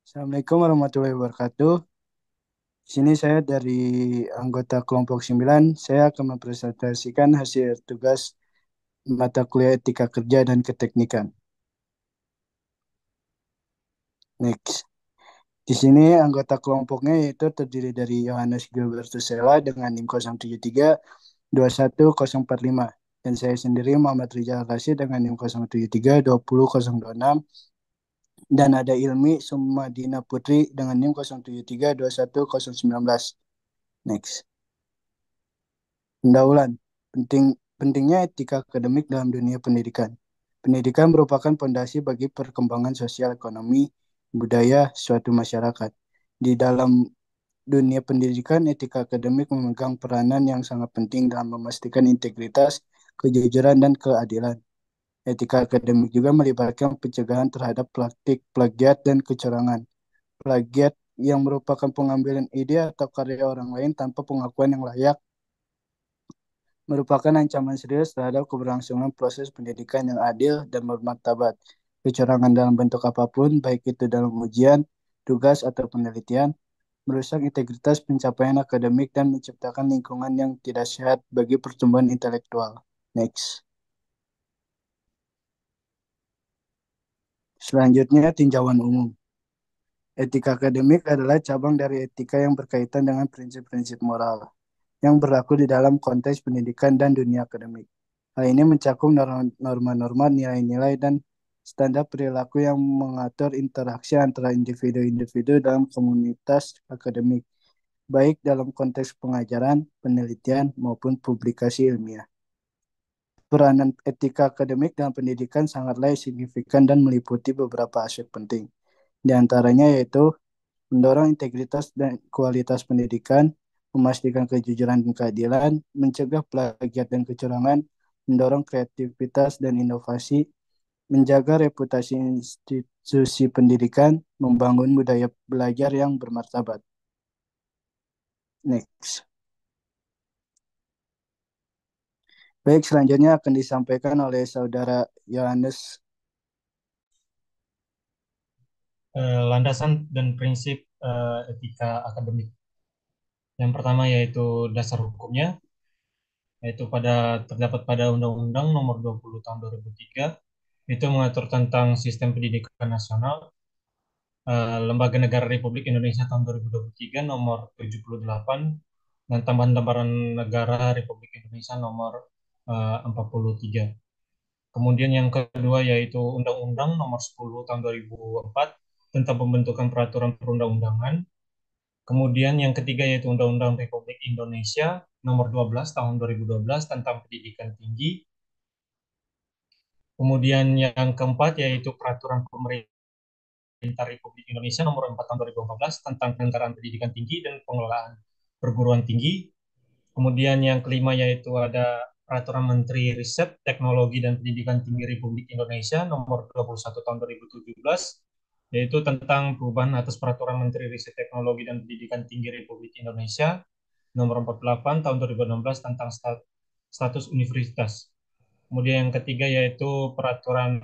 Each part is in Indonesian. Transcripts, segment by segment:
Assalamualaikum warahmatullahi wabarakatuh. Di sini saya dari anggota kelompok 9. Saya akan mempresentasikan hasil tugas mata kuliah etika kerja dan keteknikan. Next. Di sini anggota kelompoknya yaitu terdiri dari Yohanes Gilbertus Sela dengan NIM 073 21045 dan saya sendiri Muhammad Rizal Rashid dengan NIM 073 20026 dan ada Ilmi Sumadina Putri dengan NIM 073 21019. Next. Pendahuluan, pentingnya etika akademik dalam dunia pendidikan. Pendidikan merupakan fondasi bagi perkembangan sosial ekonomi, budaya suatu masyarakat. Di dalam dunia pendidikan, etika akademik memegang peranan yang sangat penting dalam memastikan integritas, kejujuran, dan keadilan. Etika akademik juga melibatkan pencegahan terhadap praktik plagiat dan kecurangan. Plagiat yang merupakan pengambilan ide atau karya orang lain tanpa pengakuan yang layak merupakan ancaman serius terhadap keberlangsungan proses pendidikan yang adil dan bermartabat. Kecurangan dalam bentuk apapun, baik itu dalam ujian, tugas, atau penelitian, merusak integritas pencapaian akademik dan menciptakan lingkungan yang tidak sehat bagi pertumbuhan intelektual. Next. Selanjutnya, tinjauan umum. Etika akademik adalah cabang dari etika yang berkaitan dengan prinsip-prinsip moral yang berlaku di dalam konteks pendidikan dan dunia akademik. Hal ini mencakup norma-norma, nilai-nilai, dan standar perilaku yang mengatur interaksi antara individu-individu dalam komunitas akademik, baik dalam konteks pengajaran, penelitian, maupun publikasi ilmiah. Peranan etika akademik dalam pendidikan sangatlah signifikan dan meliputi beberapa aspek penting. Di antaranya yaitu mendorong integritas dan kualitas pendidikan, memastikan kejujuran dan keadilan, mencegah plagiat dan kecurangan, mendorong kreativitas dan inovasi, menjaga reputasi institusi pendidikan, membangun budaya belajar yang bermartabat. Next. Baik, selanjutnya akan disampaikan oleh Saudara Yohanes. Landasan dan prinsip etika akademik. Yang pertama yaitu dasar hukumnya, yaitu terdapat pada Undang-Undang Nomor 20 Tahun 2003, itu mengatur tentang sistem pendidikan nasional, Lembaga Negara Republik Indonesia tahun 2023 Nomor 78, dan tambahan-tambahan negara Republik Indonesia Nomor 43. Kemudian yang kedua yaitu Undang-Undang Nomor 10 Tahun 2004 tentang pembentukan peraturan perundang-undangan. Kemudian yang ketiga yaitu Undang-Undang Republik Indonesia Nomor 12 Tahun 2012 tentang pendidikan tinggi. Kemudian yang keempat yaitu Peraturan Pemerintah Republik Indonesia Nomor 4 Tahun 2014 tentang penyelenggaraan pendidikan tinggi dan pengelolaan perguruan tinggi. Kemudian yang kelima yaitu ada Peraturan Menteri Riset, Teknologi dan Pendidikan Tinggi Republik Indonesia Nomor 21 Tahun 2017, yaitu tentang perubahan atas Peraturan Menteri Riset, Teknologi dan Pendidikan Tinggi Republik Indonesia Nomor 48 Tahun 2016 tentang status universitas. Kemudian yang ketiga yaitu Peraturan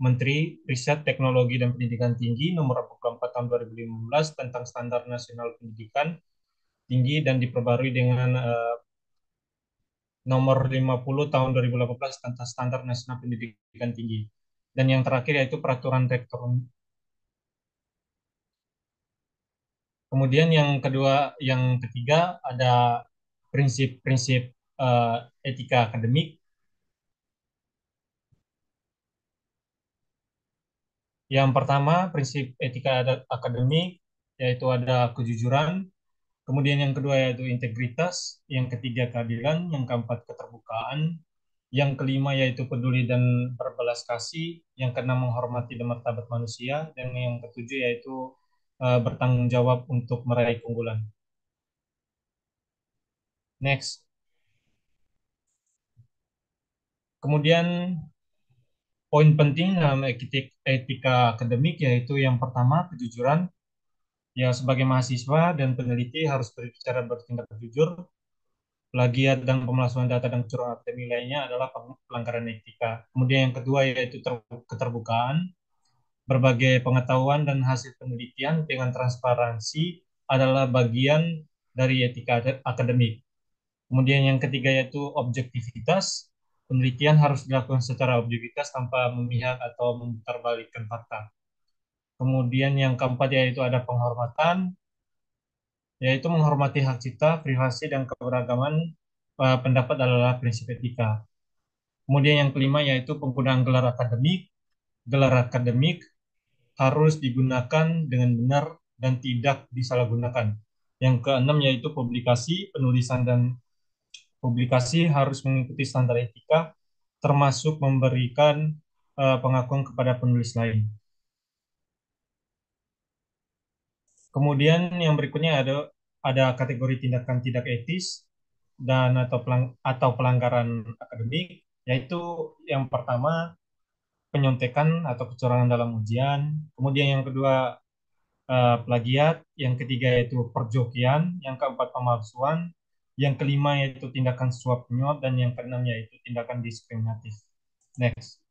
Menteri Riset, Teknologi dan Pendidikan Tinggi Nomor 44 Tahun 2015 tentang Standar Nasional Pendidikan Tinggi dan diperbarui dengan Nomor 50 Tahun 2018 tentang Standar Nasional Pendidikan Tinggi. Dan yang terakhir yaitu Peraturan Rektor. Kemudian yang ketiga ada prinsip-prinsip etika akademik. Yang pertama, prinsip etika akademik yaitu ada kejujuran, kemudian yang kedua yaitu integritas, yang ketiga keadilan, yang keempat keterbukaan, yang kelima yaitu peduli dan berbelas kasih, yang keenam menghormati dan martabat manusia, dan yang ketujuh yaitu bertanggung jawab untuk meraih keunggulan. Next. Kemudian poin penting dalam etika akademik yaitu yang pertama kejujuran. Ya, sebagai mahasiswa dan peneliti harus berbicara bertindak jujur. Plagiat dan pemalsuan data dan kecurangan akademik lainnya adalah pelanggaran etika. Kemudian yang kedua yaitu keterbukaan. Berbagai pengetahuan dan hasil penelitian dengan transparansi adalah bagian dari etika akademik. Kemudian yang ketiga yaitu objektivitas. Penelitian harus dilakukan secara objektivitas tanpa memihak atau memutarbalikkan fakta. Kemudian yang keempat yaitu ada penghormatan, yaitu menghormati hak cipta, privasi, dan keberagaman pendapat adalah prinsip etika. Kemudian yang kelima yaitu penggunaan gelar akademik. Gelar akademik harus digunakan dengan benar dan tidak disalahgunakan. Yang keenam yaitu publikasi, penulisan dan publikasi harus mengikuti standar etika, termasuk memberikan pengakuan kepada penulis lain. Kemudian yang berikutnya ada kategori tindakan tidak etis dan atau pelanggaran akademik, yaitu yang pertama penyontekan atau kecurangan dalam ujian, kemudian yang kedua plagiat, yang ketiga yaitu perjokian, yang keempat pemalsuan, yang kelima yaitu tindakan suap menyuap, dan yang keenam yaitu tindakan diskriminatif. Next.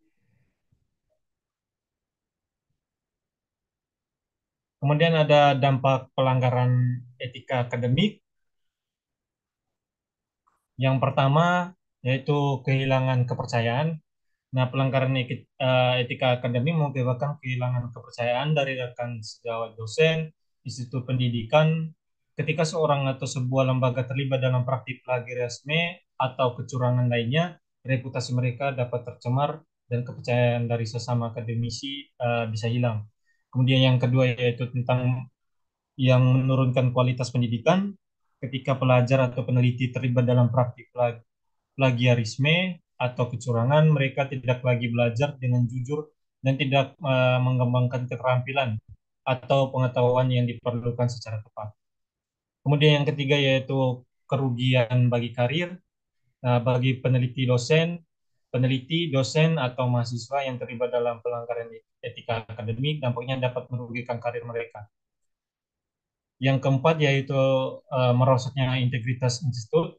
Kemudian ada dampak pelanggaran etika akademik. Yang pertama yaitu kehilangan kepercayaan. Nah, pelanggaran etika akademik mengakibatkan kehilangan kepercayaan dari rekan sejawat dosen, institut pendidikan, ketika seorang atau sebuah lembaga terlibat dalam praktik plagiarisme atau kecurangan lainnya, reputasi mereka dapat tercemar dan kepercayaan dari sesama akademisi bisa hilang. Kemudian yang kedua yaitu tentang yang menurunkan kualitas pendidikan, ketika pelajar atau peneliti terlibat dalam praktik plagiarisme atau kecurangan, mereka tidak lagi belajar dengan jujur dan tidak mengembangkan keterampilan atau pengetahuan yang diperlukan secara tepat. Kemudian yang ketiga yaitu kerugian bagi karir. Nah, bagi peneliti, dosen, atau mahasiswa yang terlibat dalam pelanggaran etika akademik, dampaknya dapat merugikan karir mereka. Yang keempat yaitu merosotnya integritas institut.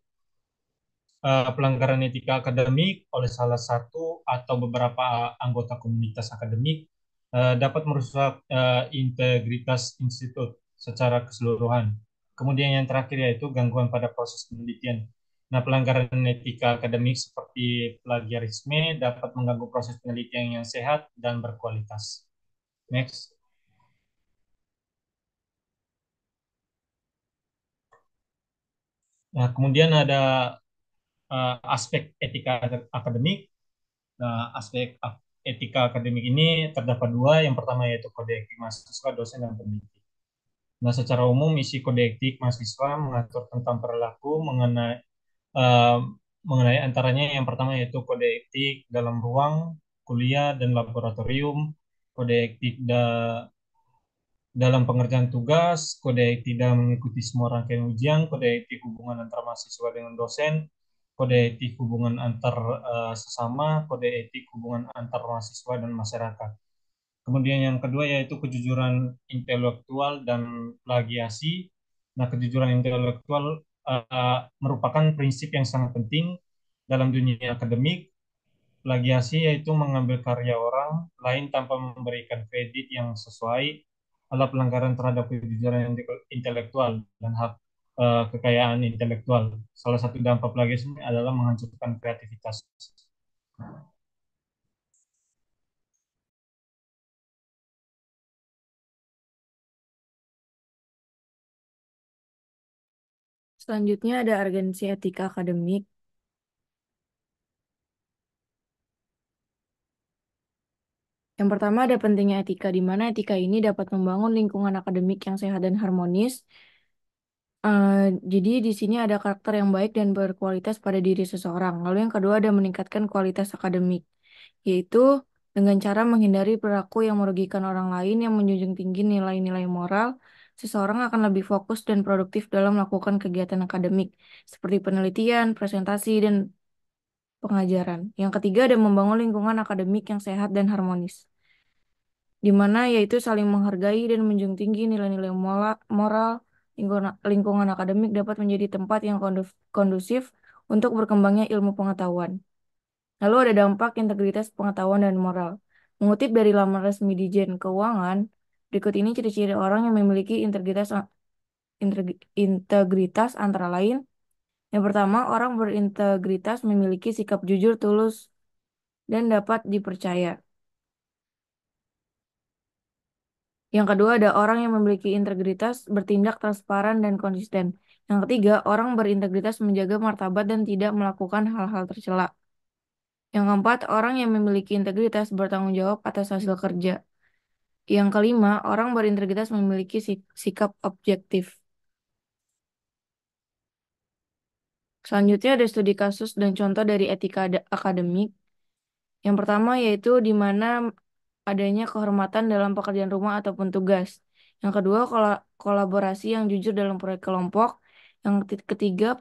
Pelanggaran etika akademik oleh salah satu atau beberapa anggota komunitas akademik dapat merusak integritas institut secara keseluruhan. Kemudian yang terakhir yaitu gangguan pada proses penelitian. Nah, pelanggaran etika akademik seperti plagiarisme dapat mengganggu proses penelitian yang sehat dan berkualitas. Next. Nah, kemudian ada aspek etika akademik. Nah, aspek etika akademik ini terdapat dua. Yang pertama yaitu kode etik mahasiswa, dosen, dan peneliti. Nah, secara umum isi kode etik mahasiswa mengatur tentang perilaku eh, mengenai antaranya yang pertama yaitu kode etik dalam ruang kuliah dan laboratorium, kode etik dalam pengerjaan tugas, kode etik dalam mengikuti semua rangkaian ujian, kode etik hubungan antar mahasiswa dengan dosen, kode etik hubungan antar sesama, kode etik hubungan antar mahasiswa dan masyarakat. Kemudian yang kedua yaitu kejujuran intelektual dan plagiasi. Nah, kejujuran intelektual merupakan prinsip yang sangat penting dalam dunia akademik. Plagiasi yaitu mengambil karya orang lain tanpa memberikan kredit yang sesuai adalah pelanggaran terhadap kejujuran intelektual dan hak kekayaan intelektual. Salah satu dampak plagiasi adalah menghancurkan kreativitas. Selanjutnya ada urgensi etika akademik. Yang pertama ada pentingnya etika, di mana etika ini dapat membangun lingkungan akademik yang sehat dan harmonis. Eh, jadi di sini ada karakter yang baik dan berkualitas pada diri seseorang. Lalu yang kedua ada meningkatkan kualitas akademik, yaitu dengan cara menghindari perilaku yang merugikan orang lain yang menjunjung tinggi nilai-nilai moral. Seseorang akan lebih fokus dan produktif dalam melakukan kegiatan akademik, seperti penelitian, presentasi, dan pengajaran. Yang ketiga ada membangun lingkungan akademik yang sehat dan harmonis, di mana yaitu saling menghargai dan menjunjung tinggi nilai-nilai moral. Lingkungan akademik dapat menjadi tempat yang kondusif untuk berkembangnya ilmu pengetahuan. Lalu ada dampak integritas pengetahuan dan moral. Mengutip dari laman resmi Dijen Keuangan, berikut ini ciri-ciri orang yang memiliki integritas antara lain. Yang pertama, orang berintegritas memiliki sikap jujur, tulus, dan dapat dipercaya. Yang kedua, ada orang yang memiliki integritas, bertindak transparan dan konsisten. Yang ketiga, orang berintegritas menjaga martabat dan tidak melakukan hal-hal tercela. Yang keempat, orang yang memiliki integritas bertanggung jawab atas hasil kerja. Yang kelima, orang berintegritas memiliki sikap objektif. Selanjutnya ada studi kasus dan contoh dari etika akademik. Yang pertama yaitu di mana adanya kehormatan dalam pekerjaan rumah ataupun tugas. Yang kedua, kolaborasi yang jujur dalam proyek kelompok. Yang ketiga,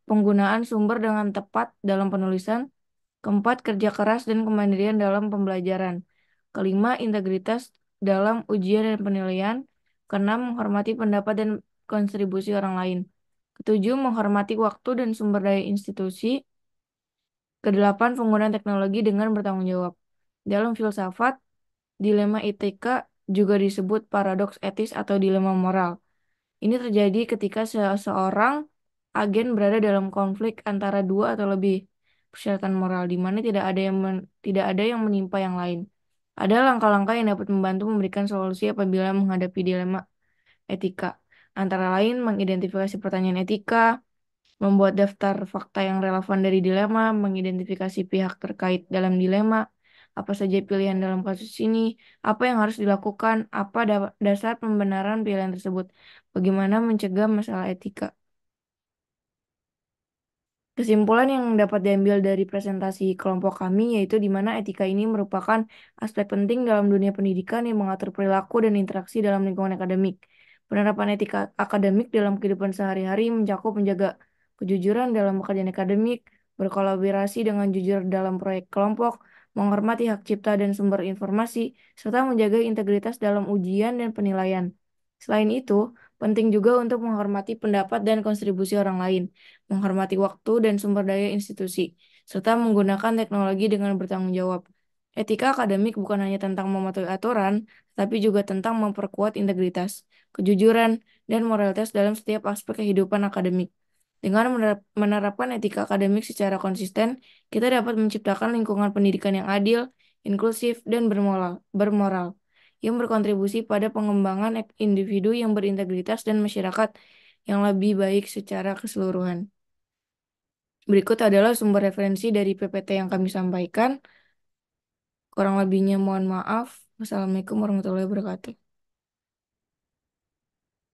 penggunaan sumber dengan tepat dalam penulisan. Keempat, kerja keras dan kemandirian dalam pembelajaran. Kelima, integritas dalam ujian dan penilaian. Keenam, menghormati pendapat dan kontribusi orang lain. Ketujuh, menghormati waktu dan sumber daya institusi. Kedelapan, penggunaan teknologi dengan bertanggung jawab. Dalam filsafat, dilema etika juga disebut paradoks etis atau dilema moral. Ini terjadi ketika seseorang agen berada dalam konflik antara dua atau lebih persyaratan moral, di mana tidak ada yang menimpa yang lain. Ada langkah-langkah yang dapat membantu memberikan solusi apabila menghadapi dilema etika. Antara lain, mengidentifikasi pertanyaan etika, membuat daftar fakta yang relevan dari dilema, mengidentifikasi pihak terkait dalam dilema, apa saja pilihan dalam kasus ini, apa yang harus dilakukan, apa dasar pembenaran pilihan tersebut, bagaimana mencegah masalah etika. Kesimpulan yang dapat diambil dari presentasi kelompok kami yaitu di mana etika ini merupakan aspek penting dalam dunia pendidikan yang mengatur perilaku dan interaksi dalam lingkungan akademik. Penerapan etika akademik dalam kehidupan sehari-hari mencakup menjaga kejujuran dalam pekerjaan akademik, berkolaborasi dengan jujur dalam proyek kelompok, menghormati hak cipta dan sumber informasi, serta menjaga integritas dalam ujian dan penilaian. Selain itu, penting juga untuk menghormati pendapat dan kontribusi orang lain, menghormati waktu dan sumber daya institusi, serta menggunakan teknologi dengan bertanggung jawab. Etika akademik bukan hanya tentang mematuhi aturan, tapi juga tentang memperkuat integritas, kejujuran, dan moralitas dalam setiap aspek kehidupan akademik. Dengan menerapkan etika akademik secara konsisten, kita dapat menciptakan lingkungan pendidikan yang adil, inklusif, dan bermoral yang berkontribusi pada pengembangan individu yang berintegritas dan masyarakat yang lebih baik secara keseluruhan. Berikut adalah sumber referensi dari PPT yang kami sampaikan. Kurang lebihnya mohon maaf. Wassalamualaikum warahmatullahi wabarakatuh.